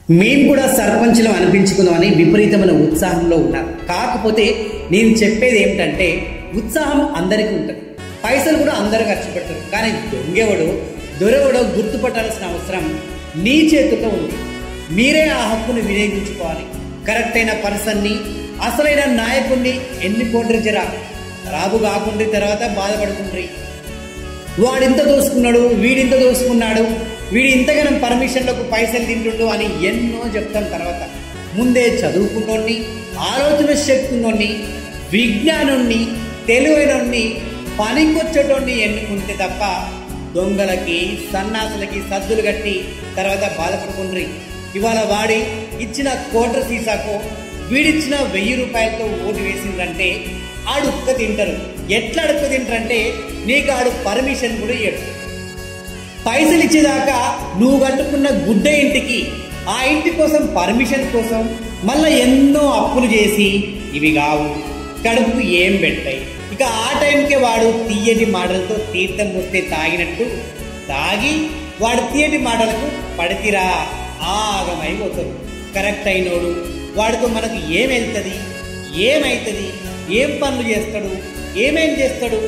మేము కూడా సర్పంచ్లు అనిపించుకుందామని విపరీతమైన ఉత్సాహంలో ఉన్నారు. కాకపోతే నేను చెప్పేది ఏమిటంటే ఉత్సాహం అందరికీ ఉంటుంది, పైసలు కూడా అందరూ ఖర్చు పెడతారు. కానీ దొంగెవడో దొరవడో గుర్తుపట్టాల్సిన అవసరం నీ చేతుల్లో ఉంది. మీరే ఆ హక్కును వినియోగించుకోవాలి. కరెక్ట్ అయిన పర్సన్ని, అసలైన నాయకుడిని ఎన్నుకోండి. జరా రాబు కాకుండా తర్వాత బాధపడుకుండ్రి. వాడింత దోసుకున్నాడు, వీడింత దోసుకున్నాడు, వీడి ఇంతగానం పర్మిషన్లకు పైసలు తింటుండు అని ఎన్నో చెప్తాం. తర్వాత ముందే చదువుకున్నోడిని, ఆలోచన శక్తి ఉన్నోడిని, విజ్ఞానుణ్ణి, తెలివైనోడిని, పనికొచ్చేటోడిని ఎన్నుకుంటే తప్ప దొంగలకి సన్నాసులకి సద్దులు కట్టి తర్వాత బాధపడుకుండ్రి. ఇవాళ వాడి ఇచ్చిన క్వార్టర్ సీసాకో వీడిచ్చిన 1000 రూపాయలతో ఓటు వేసిందంటే ఆడు ఉక్క తింటారు. ఎట్లా అడుక్క తింటారంటే నీకు ఆడు పర్మిషన్ కూడా ఇయ్యడు. పైసలు ఇచ్చేదాకా నువ్వు కట్టుకున్న గుడ్డ ఇంటికి, ఆ ఇంటి కోసం పర్మిషన్ కోసం మళ్ళీ ఎన్నో అప్పులు చేసి ఇవి కావు, కడుపుకు ఏం పెట్టాయి. ఇక ఆ టైంకే వాడు తీయటి మాటలతో తీర్థం వస్తే తాగినట్టు తాగి వాడు తీయటి మాటలకు పడితిరా ఆగమైపోతాడు. కరెక్ట్ అయినోడు వాడితో మనకు ఏం వెళ్తుంది, ఏమవుతుంది, ఏం పనులు చేస్తాడు, ఏమేం చేస్తాడు,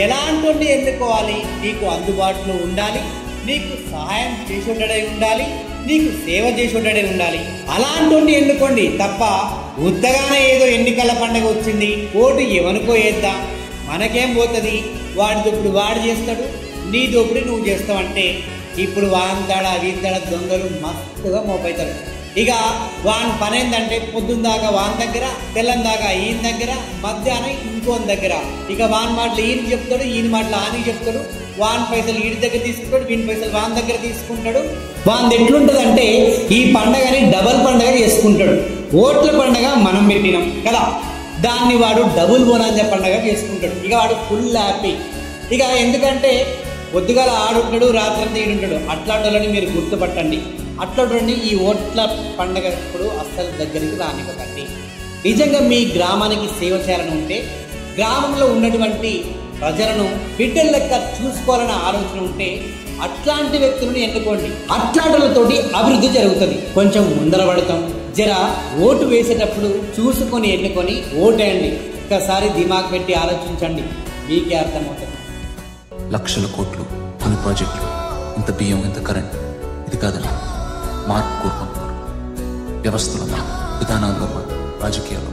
ఎలాంటి ఎన్నుకోవాలి, నీకు అందుబాటులో ఉండాలి, నీకు సహాయం చేసేటై ఉండాలి, నీకు సేవ చేసేటై ఉండాలి. అలాంటి ఎన్నుకోండి తప్ప ఉత్తగానే ఏదో ఎన్నికల పండుగ వచ్చింది ఓటు ఎవరికో వేద్దాం, మనకేం పోతుంది, వాడి దోపిడి వాడు చేస్తాడు, నీ దోపిడి నువ్వు చేస్తావంటే ఇప్పుడు వాంతాడ వీంతాడ దొంగలు మస్తుగా మోపవుతారు. ఇక వాని పని ఏంటంటే పొద్దున్న దాకా వాని దగ్గర, తెల్లని దాకా ఈయన దగ్గర, మధ్యాహ్నం ఇంకోని దగ్గర. ఇక వాని మాటలు ఈయన చెప్తాడు, ఈయన మాటలు ఆనికి చెప్తాడు. వాని పైసలు వీడి దగ్గర తీసుకుంటాడు, వీని పైసలు వాని దగ్గర తీసుకుంటాడు. వాని ఎట్లుంటుంది అంటే ఈ పండగని డబల్ పండగ చేసుకుంటాడు. ఓట్ల పండగ మనం పెట్టినాం కదా, దాన్ని వాడు డబుల్ బోనాంజ పండగ చేసుకుంటాడు. ఇక వాడు ఫుల్ హ్యాపీ. ఇక ఎందుకంటే పొద్దుగాల ఆడుంటాడు, రాత్రంతా ఈడుంటాడు. అట్లాంటి వాళ్ళని మీరు గుర్తుపట్టండి. అట్లాంటి ఈ ఓట్ల పండగప్పుడు అస్సలు దగ్గరికి రానివ్వకండి. నిజంగా మీ గ్రామానికి సేవ చేయాలని ఉంటే, గ్రామంలో ఉన్నటువంటి ప్రజలను బిడ్డల లెక్క చూసుకోవాలనే ఆలోచన ఉంటే అట్లాంటి వ్యక్తులను ఎన్నుకోండి. అట్లాంటితోటి అభివృద్ధి జరుగుతుంది. కొంచెం ముందర పడతాం. జర ఓటు వేసేటప్పుడు చూసుకొని ఎన్నుకొని ఓటేయండి. ఒక్కసారి దిమాగ్ పెట్టి ఆలోచించండి, మీకే అర్థమవుతుంది. లక్షల కోట్లు, కొన్ని ప్రాజెక్టులు, ఇంత బియ్యం, ఇంత కరెంట్, ఇది కాదండి. మార్పు కోరుకుంటున్నారు. వ్యవస్థలో, విధానాల్లో, రాజకీయాల్లో